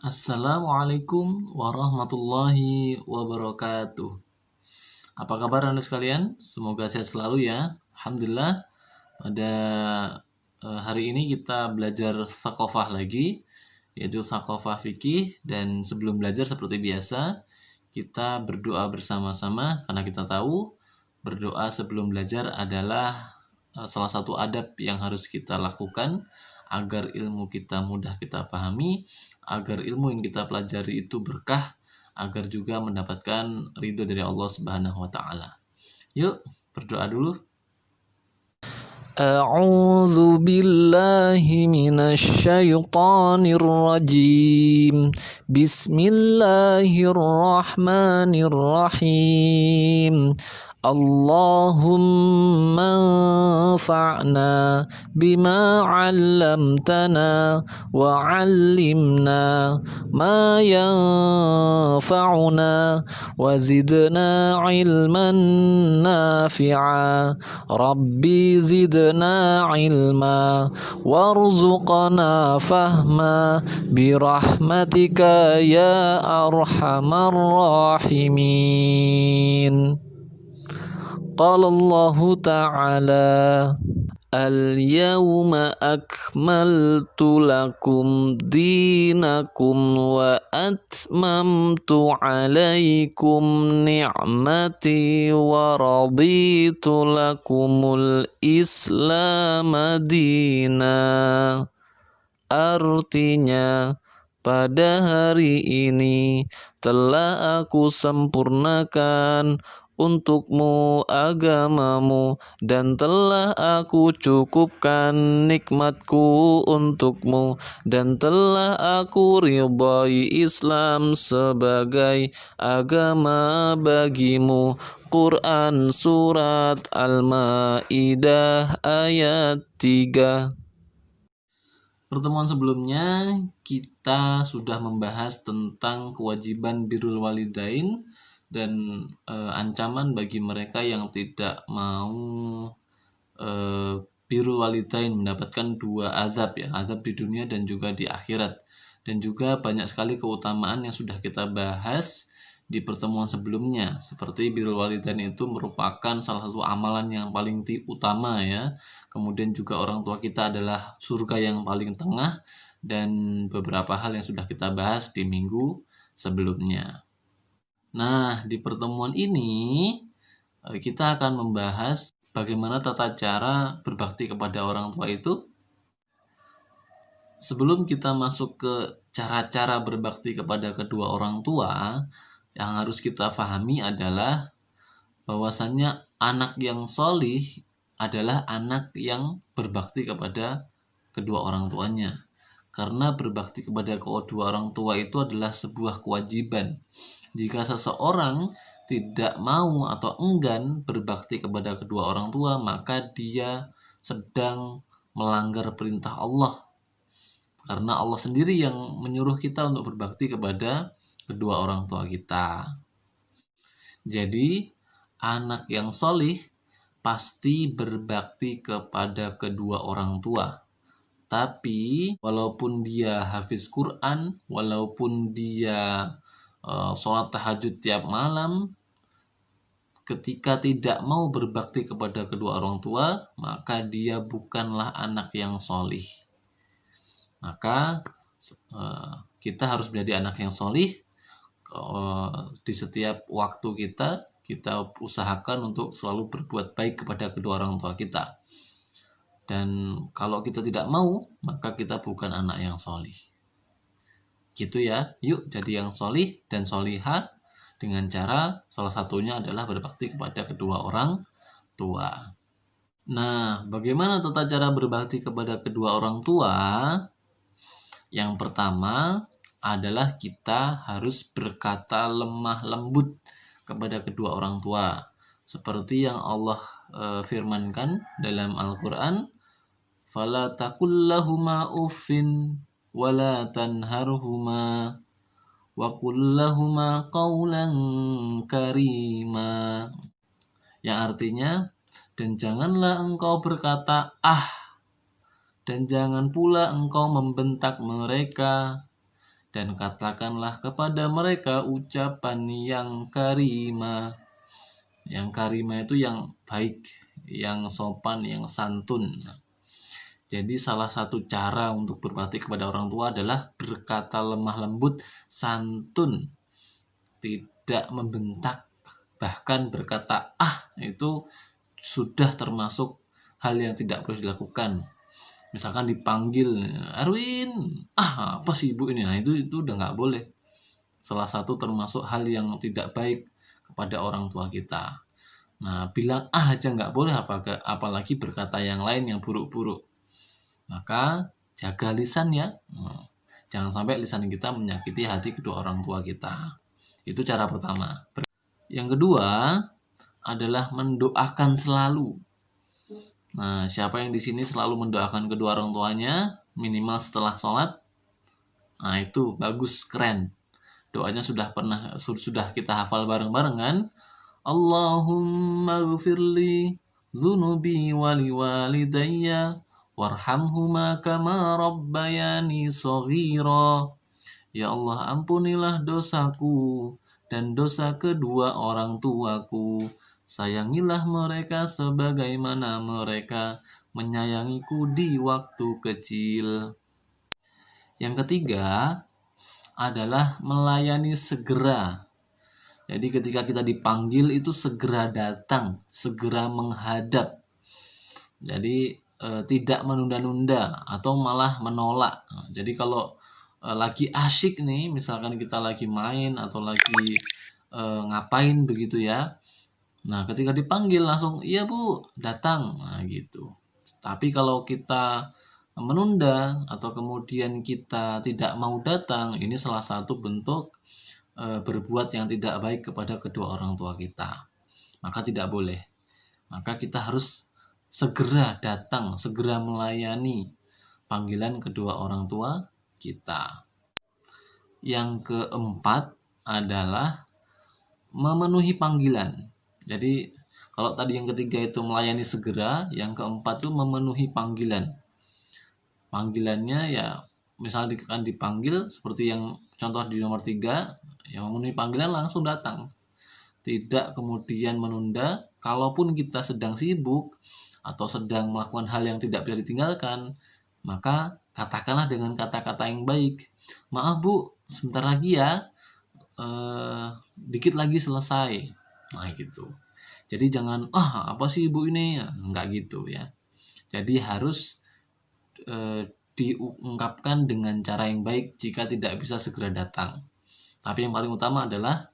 Assalamualaikum warahmatullahi wabarakatuh. Apa kabar Anda sekalian? Semoga sehat selalu ya. Alhamdulillah, pada hari ini kita belajar thaqafah lagi, yaitu thaqafah fikih. Dan sebelum belajar seperti biasa, kita berdoa bersama-sama karena kita tahu berdoa sebelum belajar adalah salah satu adab yang harus kita lakukan agar ilmu kita mudah kita pahami, agar ilmu yang kita pelajari itu berkah, agar juga mendapatkan ridho dari Allah Subhanahu wa taala. Yuk, berdoa dulu. A'udzu billahi minasy syaithanir rajim. Bismillahirrahmanirrahim. Allahumma anfa'na bima 'allamtana wa 'allimna ma yanfa'una wa zidna 'ilman nafi'a. Rabbi zidna 'ilma warzuqna fahma birahmatika ya arhamar rahimin. Qala Allah Ta'ala Al-yawma akmaltu lakum dinakum wa atmamtu alaikum ni'mati wa raditu lakumul islam dina. Artinya, pada hari ini telah aku sempurnakan untukmu agamamu dan telah aku cukupkan nikmatku untukmu dan telah aku ridhai Islam sebagai agama bagimu. Quran Surat Al-Ma'idah ayat 3. Pertemuan sebelumnya kita sudah membahas tentang kewajiban birrul walidain dan ancaman bagi mereka yang tidak mau birrul walidain, mendapatkan dua azab ya, azab di dunia dan juga di akhirat. Dan juga banyak sekali keutamaan yang sudah kita bahas di pertemuan sebelumnya, seperti birrul walidain itu merupakan salah satu amalan yang paling utama ya. Kemudian juga orang tua kita adalah surga yang paling tengah, dan beberapa hal yang sudah kita bahas di minggu sebelumnya. Nah, di pertemuan ini kita akan membahas bagaimana tata cara berbakti kepada orang tua itu. Sebelum kita masuk ke cara-cara berbakti kepada kedua orang tua, yang harus kita pahami adalah bahwasannya anak yang solih adalah anak yang berbakti kepada kedua orang tuanya. Karena berbakti kepada kedua orang tua itu adalah sebuah kewajiban. Jika seseorang tidak mau atau enggan berbakti kepada kedua orang tua, maka dia sedang melanggar perintah Allah. Karena Allah sendiri yang menyuruh kita untuk berbakti kepada kedua orang tua kita. Jadi, anak yang solih pasti berbakti kepada kedua orang tua. Tapi, walaupun dia hafiz Quran, walaupun dia sholat tahajud tiap malam, ketika tidak mau berbakti kepada kedua orang tua, maka dia bukanlah anak yang solih. Maka kita harus menjadi anak yang solih. Di setiap waktu kita usahakan untuk selalu berbuat baik kepada kedua orang tua kita. Dan kalau kita tidak mau, maka kita bukan anak yang solih. Gitu ya, yuk jadi yang solih dan solihah dengan cara salah satunya adalah berbakti kepada kedua orang tua. Nah, bagaimana tata cara berbakti kepada kedua orang tua? Yang pertama adalah kita harus berkata lemah lembut kepada kedua orang tua. Seperti yang Allah firmankan dalam Al-Quran, "Fala taqul lahuma uffin wala tanharhuma wa qul lahuma qawlan karima." Yang artinya, dan janganlah engkau berkata ah, dan jangan pula engkau membentak mereka, dan katakanlah kepada mereka ucapan yang karimah. Yang karimah itu yang baik, yang sopan, yang santun. Jadi salah satu cara untuk berbakti kepada orang tua adalah berkata lemah lembut, santun, tidak membentak, bahkan berkata itu sudah termasuk hal yang tidak boleh dilakukan. Misalkan dipanggil, Erwin, apa sih ibu ini? Nah itu udah nggak boleh. Salah satu termasuk hal yang tidak baik kepada orang tua kita. Nah bilang aja nggak boleh, apalagi berkata yang lain yang buruk-buruk. Maka jaga lisan ya. Jangan sampai lisan kita menyakiti hati kedua orang tua kita. Itu cara pertama. Yang kedua adalah mendoakan selalu. Nah, siapa yang di sini selalu mendoakan kedua orang tuanya minimal setelah sholat? Nah, itu bagus, keren. Doanya sudah kita hafal bareng-bareng kan? Allahumma ghfirli dzunubi wali walidayya warhamhuma kama rabbayani shaghira. Ya Allah, ampunilah dosaku dan dosa kedua orang tuaku. Sayangilah mereka sebagaimana mereka menyayangiku di waktu kecil. Yang ketiga adalah melayani segera. Jadi ketika kita dipanggil itu segera datang, segera menghadap. Jadi tidak menunda-nunda atau malah menolak. Jadi kalau lagi asyik nih, misalkan kita lagi main atau lagi ngapain begitu ya. Nah, ketika dipanggil langsung, iya bu, datang. Nah, gitu. Tapi kalau kita menunda atau kemudian kita tidak mau datang, ini salah satu bentuk berbuat yang tidak baik kepada kedua orang tua kita. Maka tidak boleh. Maka kita harus segera datang, segera melayani panggilan kedua orang tua kita. Yang keempat adalah memenuhi panggilan. Jadi kalau tadi yang ketiga itu melayani segera, yang keempat itu memenuhi panggilan. Panggilannya ya misalnya akan dipanggil seperti yang contoh di nomor 3, yang memenuhi panggilan langsung datang. Tidak kemudian menunda. Kalaupun kita sedang sibuk atau sedang melakukan hal yang tidak bisa ditinggalkan, maka katakanlah dengan kata-kata yang baik. Maaf bu, sebentar lagi ya, dikit lagi selesai. Nah gitu. Jadi jangan apa sih ibu ini, enggak gitu ya. Jadi harus diungkapkan dengan cara yang baik jika tidak bisa segera datang. Tapi yang paling utama adalah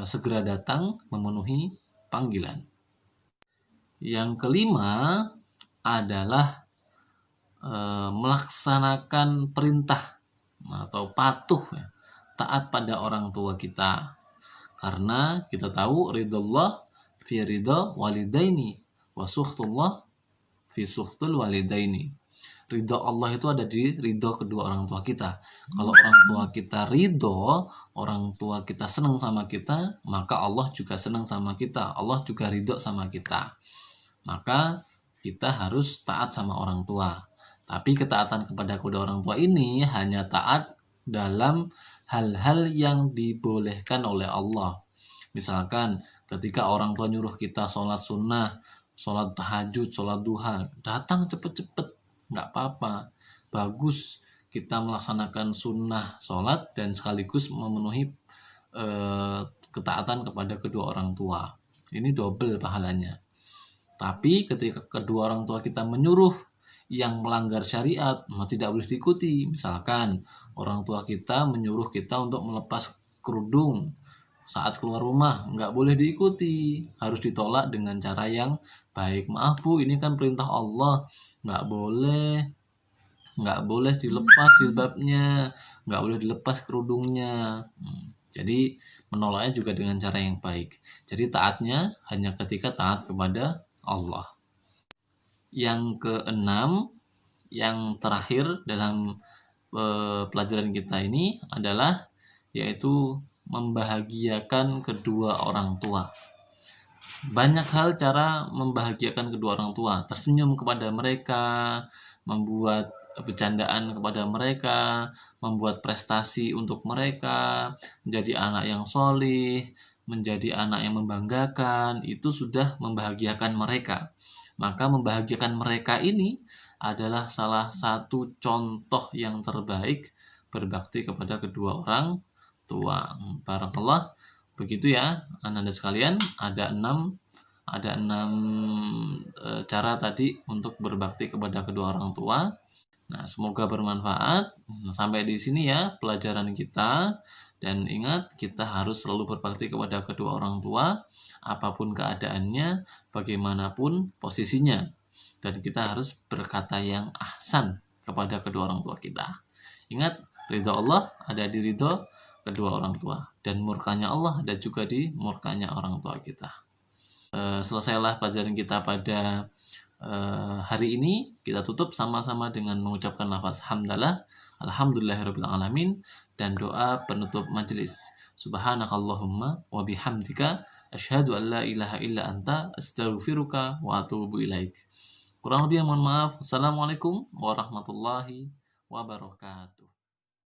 segera datang, memenuhi panggilan. Yang kelima adalah melaksanakan perintah atau patuh ya, taat pada orang tua kita. Karena kita tahu ridullah fi ridha walidaini wa sukhtullah fi sukhtul walidaini. Ridho Allah itu ada di ridho kedua orang tua kita. Kalau orang tua kita ridho, orang tua kita senang sama kita, maka Allah juga senang sama kita. Allah juga ridho sama kita. Maka kita harus taat sama orang tua. Tapi ketaatan kepada kedua orang tua ini hanya taat dalam hal-hal yang dibolehkan oleh Allah. Misalkan ketika orang tua nyuruh kita sholat sunnah, sholat tahajud, sholat duha, datang cepet-cepet, nggak apa-apa. Bagus kita melaksanakan sunnah sholat dan sekaligus memenuhi ketaatan kepada kedua orang tua. Ini double pahalanya. Tapi ketika kedua orang tua kita menyuruh yang melanggar syariat, tidak boleh diikuti. Misalkan orang tua kita menyuruh kita untuk melepas kerudung saat keluar rumah, nggak boleh diikuti, harus ditolak dengan cara yang baik. Maaf bu, ini kan perintah Allah, nggak boleh dilepas jilbabnya, nggak boleh dilepas kerudungnya. Jadi menolaknya juga dengan cara yang baik. Jadi taatnya hanya ketika taat kepada Allah. Yang keenam, yang terakhir dalam pelajaran kita ini adalah yaitu membahagiakan kedua orang tua. Banyak hal cara membahagiakan kedua orang tua. Tersenyum kepada mereka, membuat bercandaan kepada mereka, membuat prestasi untuk mereka, menjadi anak yang solih, menjadi anak yang membanggakan, itu sudah membahagiakan mereka. Maka membahagiakan mereka ini adalah salah satu contoh yang terbaik berbakti kepada kedua orang tua. Barakallah. Begitu ya, Anda sekalian, ada enam cara tadi untuk berbakti kepada kedua orang tua. Nah, semoga bermanfaat. Sampai di sini ya pelajaran kita. Dan ingat, kita harus selalu berbakti kepada kedua orang tua, apapun keadaannya, bagaimanapun posisinya. Dan kita harus berkata yang ahsan kepada kedua orang tua kita. Ingat, ridho Allah ada di ridho kedua orang tua. Dan murkanya Allah ada juga di murkanya orang tua kita. Selesailah pelajaran kita pada hari ini. Kita tutup sama-sama dengan mengucapkan lafaz hamdalah, alhamdulillahirabbil alamin, dan doa penutup majelis. Subhanakallahumma wa bihamdika asyhadu an la ilaha illa anta astaghfiruka wa atubu ilaik. Kurang lebih mohon maaf. Assalamualaikum warahmatullahi wabarakatuh.